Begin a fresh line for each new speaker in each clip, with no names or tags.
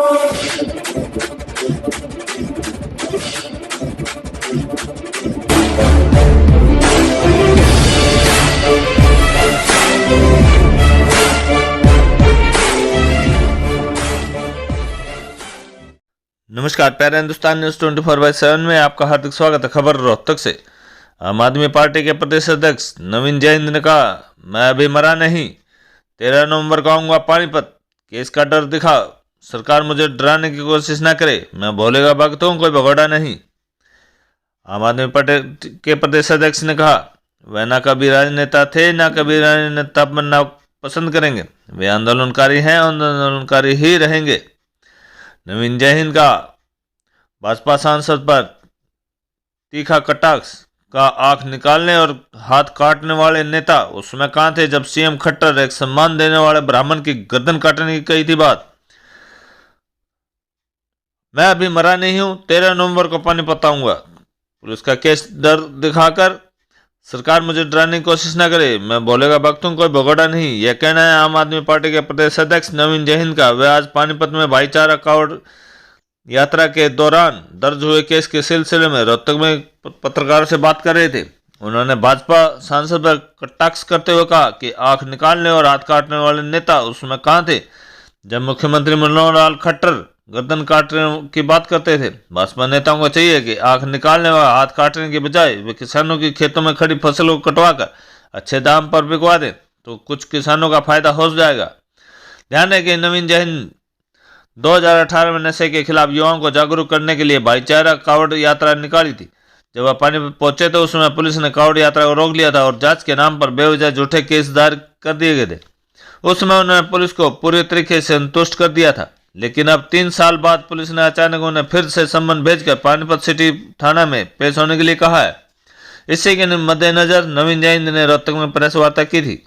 नमस्कार, प्यारे हिंदुस्तान न्यूज 24/7 में आपका हार्दिक स्वागत है। खबर रोहतक से। आम आदमी पार्टी के प्रदेश अध्यक्ष नवीन जैन ने कहा, मैं अभी मरा नहीं, 13 नवंबर को आऊंगा पानीपत, केस का डर दिखा, सरकार मुझे डराने की कोशिश न करे, मैं भोले का भक्त हूं, कोई भगोड़ा नहीं। आम आदमी पार्टी के प्रदेश अध्यक्ष ने कहा, वह न कभी राजनेता थे, न कभी राजनेता बनना पसंद करेंगे, वे आंदोलनकारी हैं और आंदोलनकारी ही रहेंगे। नवीन जैन का भाजपा सांसद पर तीखा कटाक्ष का, आंख निकालने और हाथ काटने वाले नेता उसमें कहां थे जब सीएम खट्टर एक सम्मान देने वाले ब्राह्मण की गर्दन काटने की कही थी बात। मैं अभी मरा नहीं हूं, 13 नवंबर को पानीपत आऊंगा, पुलिस का केस डर दिखाकर सरकार मुझे डराने की कोशिश न करे, मैं भोले का भक्त हूं, कोई भगोड़ा नहीं। यह कहना है आम आदमी पार्टी के प्रदेश अध्यक्ष नवीन जैन का। वे आज पानीपत में भाईचारा कावड़ यात्रा के दौरान दर्ज हुए केस के सिलसिले में रोहतक में पत्रकारों से बात कर रहे थे। उन्होंने भाजपा सांसद पर कटाक्ष करते हुए कहा कि आंख निकालने और हाथ काटने वाले नेता उसमें कहां थे जब मुख्यमंत्री मनोहर लाल खट्टर गर्दन काटने की बात करते थे। भाजपा नेताओं को चाहिए कि आंख निकालने व हाथ काटने के बजाय वे किसानों की खेतों में खड़ी फसलों को कटवाकर अच्छे दाम पर बिकवा दें, तो कुछ किसानों का फायदा हो जाएगा। ध्यान है कि नवीन जैन 2018 में नशे के खिलाफ युवाओं को जागरूक करने के लिए भाईचारा कावड़ यात्रा निकाली थी। जब वह पानीपत पहुंचे तो उस समय पुलिस ने कावड़ यात्रा को रोक लिया था और जांच के नाम पर बेवजह झूठे केस दायर कर दिए गए थे। उस समय उन्होंने पुलिस को पूरी तरीके से संतुष्ट कर दिया था, लेकिन अब 3 साल बाद पुलिस ने अचानक उन्हें फिर से सम्मन भेजकर पानीपत सिटी थाना में पेश होने के लिए कहा है। इसी के मद्देनजर नवीन जैन ने रोहतक में प्रेस वार्ता की थी।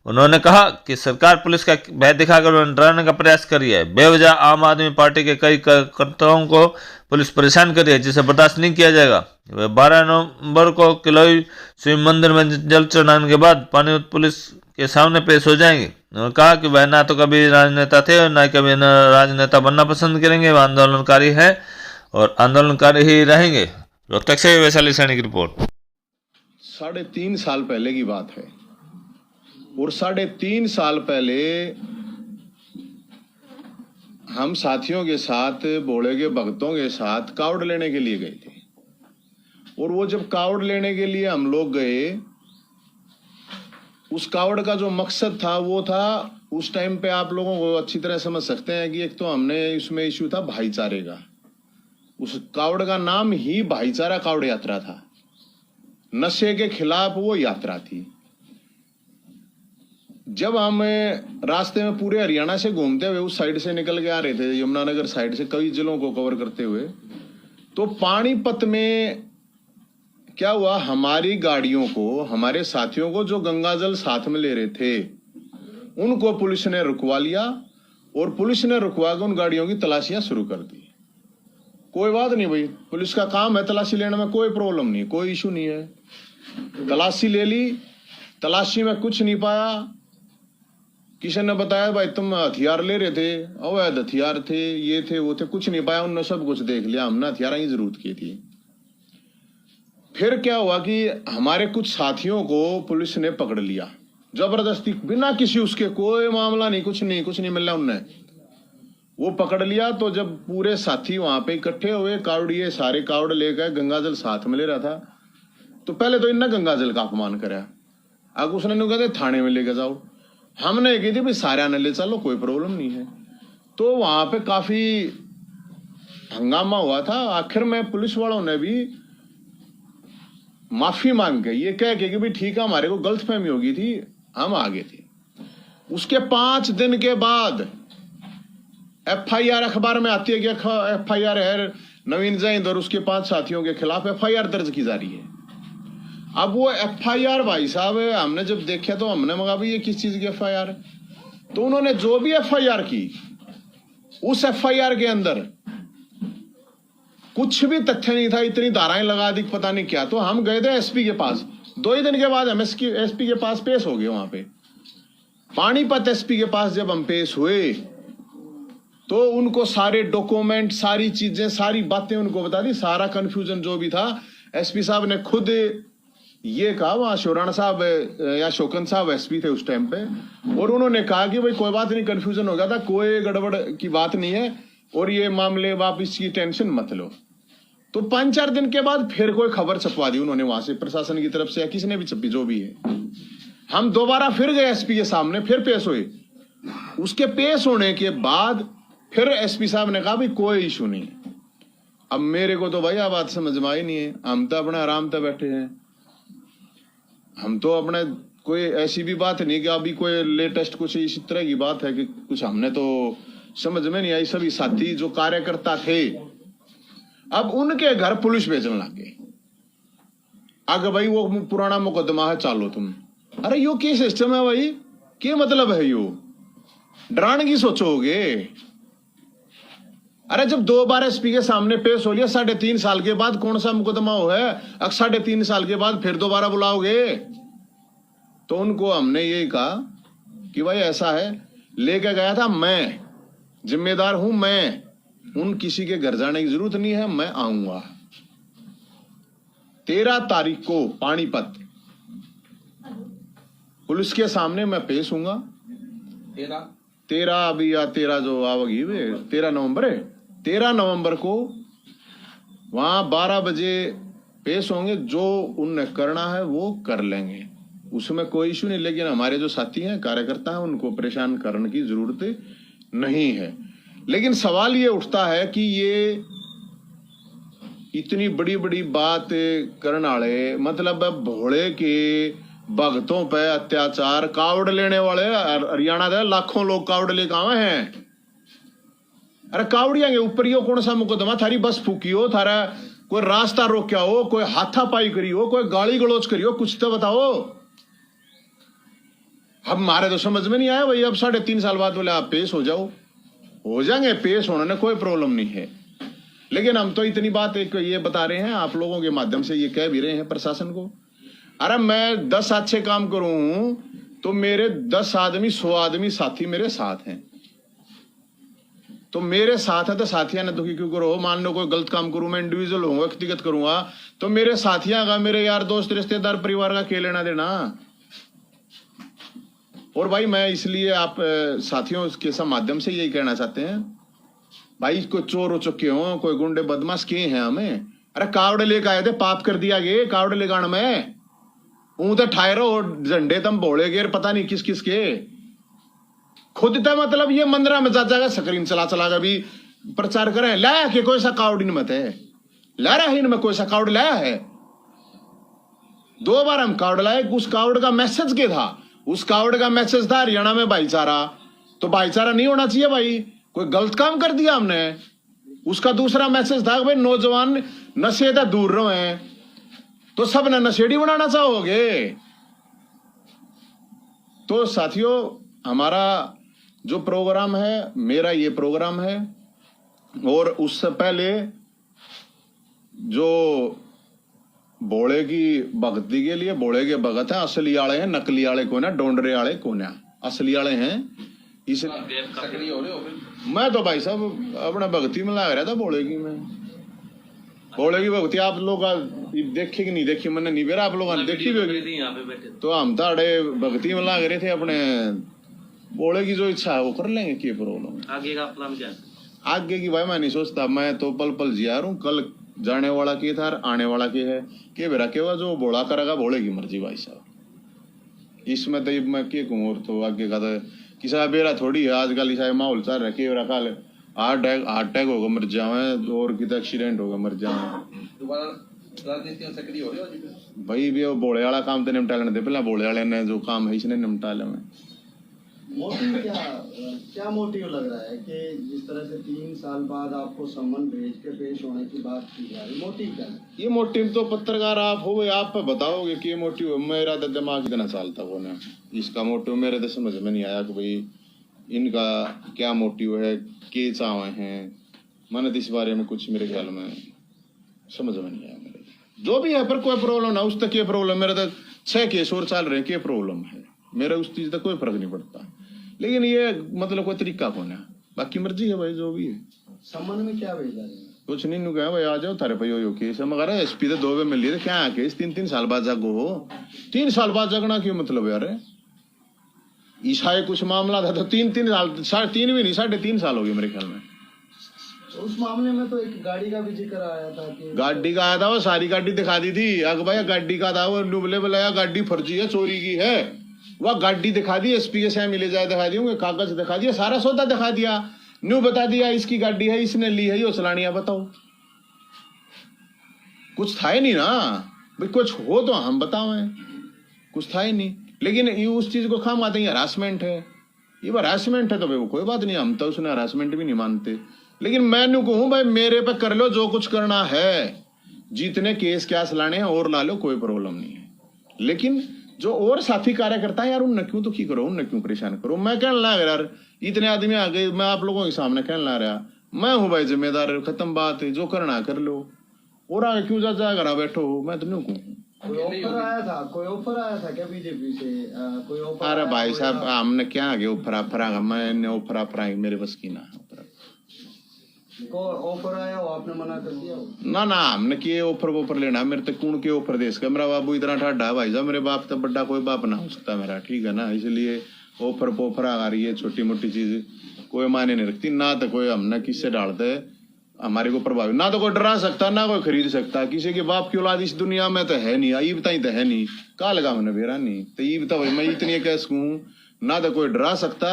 उन्होंने कहा कि सरकार पुलिस का भय दिखाकर उन्हें डराने का प्रयास कर रही है। बेवजह आम आदमी पार्टी के कई कार्यकर्ताओं को पुलिस परेशान कर रही है, जिसे बर्दाश्त नहीं किया जाएगा। वे 12 नवंबर को किलोई शिव मंदिर में जल चढ़ाने के बाद पानीपत पुलिस के सामने पेश हो जाएंगे। उन्होंने कहा कि वह ना तो कभी राजनेता थे और न कभी राजनेता बनना पसंद करेंगे, वह आंदोलनकारी है और आंदोलनकारी ही रहेंगे। रोहतक से वैशाली सैनी की रिपोर्ट।
3.5 साल पहले की बात है और 3.5 साल पहले हम साथियों के साथ, भोले के भक्तों के साथ कावड़ लेने के लिए गए थे। और वो जब कावड़ लेने के लिए हम लोग गए, उस कावड़ का जो मकसद था वो था, उस टाइम पे आप लोगों को अच्छी तरह समझ सकते हैं कि एक तो हमने इसमें इश्यू था भाईचारे का। उस कावड़ का नाम ही भाईचारा कावड़ यात्रा था। नशे के खिलाफ वो यात्रा थी। जब हम रास्ते में पूरे हरियाणा से घूमते हुए उस साइड से निकल के आ रहे थे, यमुनानगर साइड से कई जिलों को कवर करते हुए, तो पानीपत में क्या हुआ, हमारी गाड़ियों को, हमारे साथियों को जो गंगाजल साथ में ले रहे थे, उनको पुलिस ने रुकवा लिया और पुलिस ने रुकवा के उन गाड़ियों की तलाशियां शुरू कर दी। कोई बात नहीं भाई, पुलिस का काम है, तलाशी लेने में कोई प्रॉब्लम नहीं, कोई इशू नहीं है। तलाशी ले ली, तलाशी में कुछ नहीं पाया। किसी ने बताया भाई तुम हथियार ले रहे थे, अवैध हथियार थे, ये थे वो थे, कुछ नहीं पाया। उन्होंने सब कुछ देख लिया, हमने हथियार की जरूरत की थी। फिर क्या हुआ कि हमारे कुछ साथियों को पुलिस ने पकड़ लिया जबरदस्ती, बिना किसी उसके, कोई मामला नहीं, कुछ नहीं मिला, उनने वो पकड़ लिया। तो जब पूरे साथी वहां पे इकट्ठे हुए, कावड़िए सारे कावड़ लेकर, गंगाजल साथ में ले रहा था, तो पहले तो इनने गंगाजल का अपमान कराया। अब उसने कहते थाने में लेके जाओ। हमने कही थी भाई सारे आने ले चलो, कोई प्रॉब्लम नहीं है। तो वहां पे काफी हंगामा हुआ था। आखिर में पुलिस वालों ने भी माफी मांग के ये कह के कि भाई ठीक है, हमारे को गलतफहमी हो गई थी, हम आगे थे। उसके 5 दिन के बाद एफआईआर अखबार में आती है कि एफआईआर है नवीन जैन और उसके 5 साथियों के खिलाफ एफआईआर दर्ज की जा रही है। अब वो एफआईआर भाई साहब, हमने जब देखा तो हमने मगा भाई ये किस चीज की एफआईआर है। तो उन्होंने जो भी एफआईआर की, उस एफआईआर के अंदर कुछ भी तथ्य नहीं था, इतनी धाराएं लगा दी, पता नहीं क्या। तो हम गए थे एसपी के पास, 2 ही दिन के बाद हम एसपी के पास पेश हो गए। वहां पे पानीपत एसपी के पास जब हम पेश हुए तो उनको सारे डॉक्यूमेंट, सारी चीजें, सारी बातें उनको बता दी, सारा कंफ्यूजन जो भी था एसपी साहब ने खुद ये कहा। वहां शोराना साहब या शोकन साहब एसपी थे उस टाइम पे, और उन्होंने कहा कि भाई कोई बात नहीं, कंफ्यूजन हो गया था, कोई गड़बड़ की बात नहीं है, और ये मामले आप इसकी टेंशन मत लो। तो 5-4 दिन के बाद फिर कोई खबर छपवा दी उन्होंने वहां से, प्रशासन की तरफ से या किसी ने भी छपी, जो भी है। हम दोबारा फिर गए एसपी के सामने, फिर पेश हुए। उसके पेश होने के बाद फिर एसपी साहब ने कहा भाई कोई इशू नहीं। अब मेरे को तो भाई आ बात समझ में आई नहीं है। हम तो अपने आराम से बैठे हैं, हम तो अपने कोई ऐसी भी बात नहीं कि अभी कोई लेटेस्ट कुछ इसी तरह की बात है कि कुछ हमने तो समझ में नहीं आई। सभी साथी जो कार्यकर्ता थे, अब उनके घर पुलिस भेजने लग गए। आगे भाई वो पुराना मुकदमा है, चालो तुम। अरे यो क्या सिस्टम है भाई, क्या मतलब है यो? डराने की सोचोगे? अरे जब 2 बार एसपी के सामने पेश हो लिया 3.5 साल के बाद, कौन सा मुकदमा हो है? अब 3.5 साल के बाद फिर दोबारा बुलाओगे? तो उनको हमने यही कहा कि भाई ऐसा है, लेके गया था मैं, जिम्मेदार हूं मैं, उन किसी के घर जाने की जरूरत नहीं है, मैं आऊंगा 13 तारीख को पानीपत पुलिस के सामने मैं पेश होऊंगा। 13 अभी या 13 जो आवेगी वे 13 नवंबर है, 13 नवंबर को वहां 12 बजे पेश होंगे। जो उन्हें करना है वो कर लेंगे, उसमें कोई इशू नहीं। लेकिन हमारे जो साथी हैं, कार्यकर्ता हैं, उनको परेशान करने की जरूरत नहीं है। लेकिन सवाल ये उठता है कि ये इतनी बड़ी बड़ी बात करने वाले, मतलब भोले के भगतों पे अत्याचार, कावड़ लेने वाले हरियाणा दे लाखों लोग कावड़ लेके आवे हैं। अरे कावड़िया के ऊपर यो कौन सा मुकदमा? थारी बस फूकी हो, थारा कोई रास्ता रोक्या हो, कोई हाथापाई करी हो, कोई गाली गलौज करी हो, कुछ तो बताओ। अब हमारे तो समझ में नहीं आया भाई। अब 3.5 साल बाद बोले आप पेश हो जाओ, हो जाएंगे, पेश होने में कोई प्रॉब्लम नहीं है। लेकिन हम तो इतनी बात एक ये बता रहे हैं, आप लोगों के माध्यम से ये कह भी रहे हैं प्रशासन को। अरे मैं 10 अच्छे काम करूं तो मेरे 10 आदमी 100 आदमी साथी मेरे साथ हैं, तो मेरे साथ है तो साथियां ने दुखी क्यों करो? मान लो कोई गलत काम करूं, मैं इंडिविजुअल हूं, व्यक्तिगत करूंगा, तो मेरे साथियां का, मेरे यार दोस्त रिश्तेदार परिवार का क्या लेना देना? और भाई मैं इसलिए आप साथियों के माध्यम से यही कहना चाहते हैं, भाई कोई चोर हो चुके हो, कोई गुंडे बदमाश किए हैं हमें। अरे कावड़े लेकर आए थे, पाप कर दिया गे कावड़े लेकर में तो ठाए रहो झंडे तम भोले गे, पता नहीं किस किस के खुद था। मतलब ये मंदिरा में जा जाएगा, स्क्रीन चला चला भी प्रचार करें, लाया कि कोई सा कावड़ी मत है, ला रहा है इनमें कोई सा कावड़ लाया है। 2 बार हम कावड़ लाए, उस कावड़ का मैसेज क्या था? उस कावड़ का मैसेज था हरियाणा में भाईचारा। तो भाईचारा नहीं होना चाहिए भाई, कोई गलत काम कर दिया हमने। उसका दूसरा मैसेज था भाई नौजवान नशे से दूर रहे, तो सब ने नशेड़ी बनाना चाहोगे? तो साथियों हमारा जो प्रोग्राम है, मेरा ये प्रोग्राम है, और उससे पहले जो बोले की भक्ति के लिए, बोले के भगत है, असली आले हैं, नकली आले को ना, डोंडरे आले को ना, असली आले हैं। इस मैं तो भाई साहब अपना भक्ति में लग रहा था बोले की। मैं बोले की भक्ति आप लोग देखे कि नहीं देखी, मैंने नहीं बेरा, आप लोग देखी भी होगी। तो हम ताड़े भक्ति में लग रहे थे, अपने बोले की जो इच्छा है वो कर लेंगे, क्या प्रॉब्लम? आगे का प्लान क्या? आगे की भाई मैं नहीं सोचता, मैं तो पल पल जिया रहा हूँ। कल जाने वाला के था, आने वाला के है, के बेरा के हुआ जो बोला करेगा, बोले की मर्जी भाई साहब। इसमें तो मैं क्या कहूँ, और तो आगे का तो किसा बेरा थोड़ी है। आजकल ऐसा माहौल चल रहा, के बेरा कल हार्ट अटैक होगा मर जावे, और कितना एक्सीडेंट होगा मर जावे। भाई भी बोले वाला काम तो निपटा लेने दे, पहला बोले वाले ने जो काम है इसने निपटा ले।
मोटिव क्या मोटिव लग रहा है कि जिस तरह से 3 साल बाद आपको सम्मन भेज के पेश होने की बात की जा रही, मोटिव क्या है?
ये मोटिव तो पत्रकार आप हो, आप बताओगे कि मोटिव। मेरा तो दिमाग इतना चालता वो ना, इसका मोटिव मेरे तो समझ में नहीं आया कि भाई इनका क्या मोटिव है, के चावे हैं। मैंने इस बारे में कुछ मेरे ख्याल में समझ में नहीं आया मेरे। जो भी है पर कोई प्रॉब्लम ना, उस तक क्या प्रॉब्लम, मेरे तो 6 केस और चल रहे, क्या प्रॉब्लम है? मेरा उस चीज तक कोई फर्क नहीं पड़ता। लेकिन ये मतलब कोई तरीका कौन है बाकी मर्जी है भाई जो भी है।
सम्मान में क्या भेजा है?
कुछ नहीं नु कहा भाई आ जाओ थारे पे यो केस है मगर एसपी तो 2 मिल लिए क्या केस 3 साल बाद जागो हो 3 साल बाद जगना क्यों मतलब यार ईसाई कुछ मामला था तो 3 साल 3 भी नहीं 3.5 साल हो गए मेरे ख्याल में।
तो उस मामले में तो एक गाड़ी का भी जिक्र आया था कि
गाड़ी का आया था वो सारी गाड़ी दिखा दी थी अग भाई गाड़ी का था वो डुबले बुलाया गाड़ी फर्जी है चोरी की है वह गाड़ी दिखा दी एसपी के सामने ले जाए दिखा दिए कागज दिखा दिया सारा सौदा दिखा दिया न्यू बता दिया इसकी गाड़ी है इसने ली है ये चलानिया बताओ कुछ था ही नहीं ना भाई कुछ हो तो हम बताओ कुछ था ही नहीं लेकिन ये उस चीज को खाम आते हैं हरासमेंट है ये हरासमेंट है तो भाई वो कोई बात नहीं हम तो उसने हरासमेंट भी नहीं मानते लेकिन मैं न्यू कहूं भाई मेरे पे कर लो जो कुछ करना है जितने केस क्या चलाने हैं और ला लो कोई प्रॉब्लम नहीं है लेकिन जो और साथी कार्यकर्ता है यार उन क्यों तो की करो उन क्यों परेशान करो मैं कहने लगा यार इतने आदमी आ गए मैं आप लोगों के सामने कहने ला रहा मैं हूं भाई जिम्मेदार खत्म बात है जो करना कर लो और आगे क्यों जा घर बैठो मैं तो नहीं कहूँ
कोई ऑफर आया था क्या बीजेपी से कोई ऑफर?
अरे भाई साहब हमने क्या आगे ऑफर मैंने ऑफर मेरे बस की ना
ऑफर आया वो आपने मना कर दिया
ना हमने किए ऑफर लेना मेरे तक कौन के ऑफर देश का मेरा बाबू इतना ठाडा है भाई साहब मेरे बाप तो बड़ा कोई बाप ना हो सकता मेरा ठीक है ना इसलिए ऑफर आ रही है छोटी मोटी चीज कोई मायने नहीं रखती ना तो कोई हमने किससे डालते हमारे को प्रभावित ना तो कोई डरा सकता ना कोई खरीद सकता किसी के बाप की औलाद इस दुनिया में तो है नहीं ईब तो है नहीं कहा लगा मैंने बेरा नहीं तो ईब तो भाई मैं इतनी कह सकूं ना तो कोई डरा सकता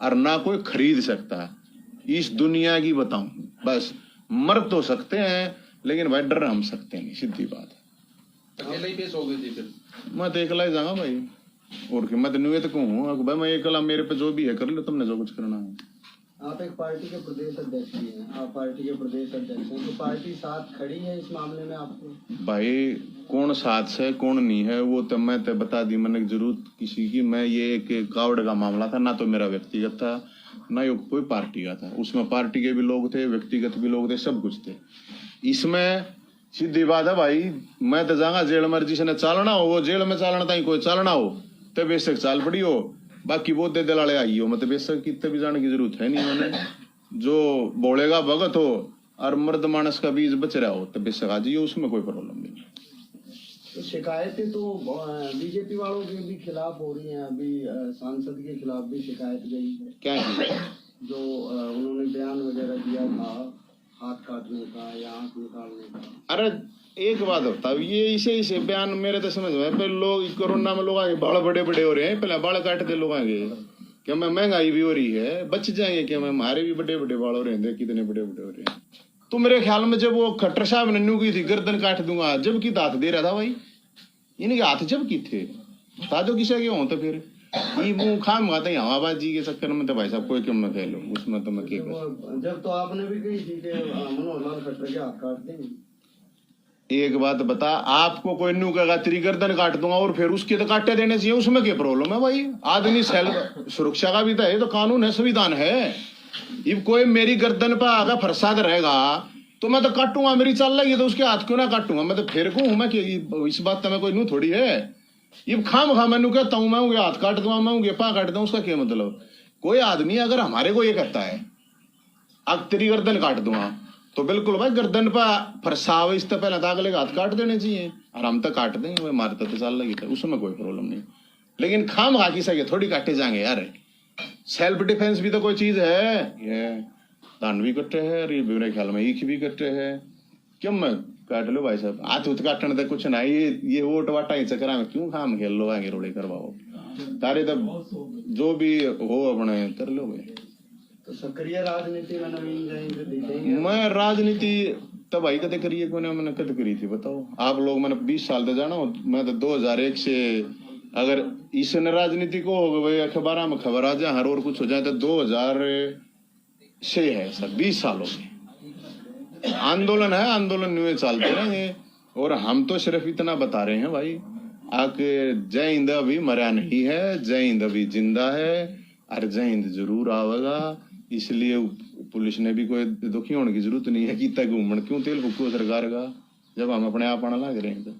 और ना कोई खरीद सकता इस दुनिया की बताऊं बस मर तो सकते हैं लेकिन भाई डर हम सकते नहीं सीधी बात है।
अकेले ही पेश हो गई थी फिर
मैं तो अकेला ही जाऊंगा भाई और कि मैं तो न्यू तो कहूँ भाई मैं अकेला मेरे पे जो भी है कर लो तुमने जो कुछ करना है।
आप एक पार्टी के प्रदेश अध्यक्ष भी हैं आप पार्टी के प्रदेश अध्यक्ष हैं तो पार्टी साथ खड़ी है इस मामले में आपको? भाई
कौन साथ है कौन नहीं है वो तो मैं तो बता दी मैंने जरूरत किसी की मैं ये एक कावड़ का मामला था ना तो मेरा व्यक्तिगत था ना ये कोई पार्टी का था उसमें पार्टी के भी लोग थे व्यक्तिगत भी लोग थे सब कुछ थे इसमें सीधी बात है भाई मैं तो जाऊंगा जेल मर्जी से न चालना हो वो जेल में चालना था कोई चालना हो तो बेशक चाल पड़ी हो बाकी वो दे दलाले आई हो मतलब बेशक कितने भी जाने की जरूरत है नहीं मैंने जो बोलेगा भगत हो और मर्द मानस का बीज बच रहा हो तो बेशक आ जाइए उसमें कोई प्रॉब्लम नहीं।
तो शिकायतें तो बीजेपी वालों के भी खिलाफ हो रही हैं अभी सांसद के खिलाफ भी शिकायत गई है
क्या
जो उन्होंने बयान वगैरह दिया था हाथ काटने का या आंख निकालने का।
अरे एक बात होता ये इसे बयान मेरे तो समझ में पहले लोग कोरोना में लोग आगे बाल बड़े बड़े हो रहे हैं पहले बाल काटते लोग आगे क्या मैं महंगाई भी हो रही है बच जाएंगे क्या मैं हमारे भी बड़े बड़े बाल हो रहे हैं कितने बड़े बड़े हो रहे हैं तो मेरे ख्याल में जब वो खट्टर साहब ने न्यू की थी गर्दन काट दूंगा जब की हाथ दे रहा था भाई इनके हाथ जब की थे बता दो किसे के हो तो फिर ये मुंह खाम गाते हवाबाजी के चक्कर में तो भाई साहब कोई क्यों न कह लो उसमें तो मैं क्या करूं।
जब तो आपने भी कही थी कि मनोहर लाल खट्टर के हाथ काट देंगे
एक बात बता आपको कोई न्यू कहेगा तेरी गर्दन काट दूंगा और फिर उसके तो काटे देने चाहिए उसमें क्या प्रॉब्लम है भाई आदमी सेल्फ सुरक्षा का भी तो है तो कानून है संविधान है ये कोई मेरी गर्दन पर आगा फरसाद रहेगा तो मैं तो काटूंगा मेरी चल लगी तो उसके हाथ क्यों ना काटूंगा मैं तो फिर को हूं मैं इस बात तो मैं कोई नू थोड़ी है ये खाम खा मैं कहता हूं मैं हाथ काट दूंगा मैं पा काट दूंगा उसका क्या मतलब कोई आदमी अगर हमारे को ये कहता है अब तेरी गर्दन काट दूंगा तो बिल्कुल भाई गर्दन पर फरसाव इस पहले तो अगले हाथ काट देने चाहिए और हम तो काट देंगे भाई मारता तो चल लगी था उसमें कोई प्रॉब्लम नहीं लेकिन खाम खा की सके थोड़ी काटे जाएंगे यार सेल्फ डिफेंस भी तो कोई चीज है ये दान भी कट्टे है और ये मेरे ख्याल में ईख भी कट्टे है क्यों मैं काट लो भाई साहब हाथ उत काटने तो कुछ ना ये वोट वाटा ही चक्कर में क्यों खाम खेल लो आगे रोड़े करवाओ तारे तब जो भी हो अपने कर लो भाई।
तो सक्रिय राजनीति में नवीन जयंत दिखेंगे?
मैं राजनीति तब भाई कदे करी है मैंने कद करी थी बताओ आप लोग मैंने 20 साल तक जाना मैं तो 2001 से अगर इसने राजनीति को हो गए अखबार में खबर आ जाए हर और कुछ हो जाए तो 2000 से है सर 20 साल हो गए आंदोलन है आंदोलन न्यू चलते रहेंगे और हम तो सिर्फ इतना बता रहे हैं भाई आके जय हिंद अभी मरा नहीं है जय हिंद अभी जिंदा है और जय हिंद जरूर आवेगा इसलिए पुलिस ने भी कोई दुखी होने की जरूरत नहीं है कि तक घूमन क्यों तेल फूको सरकार का जब हम अपने आप आना लग रहे हैं तो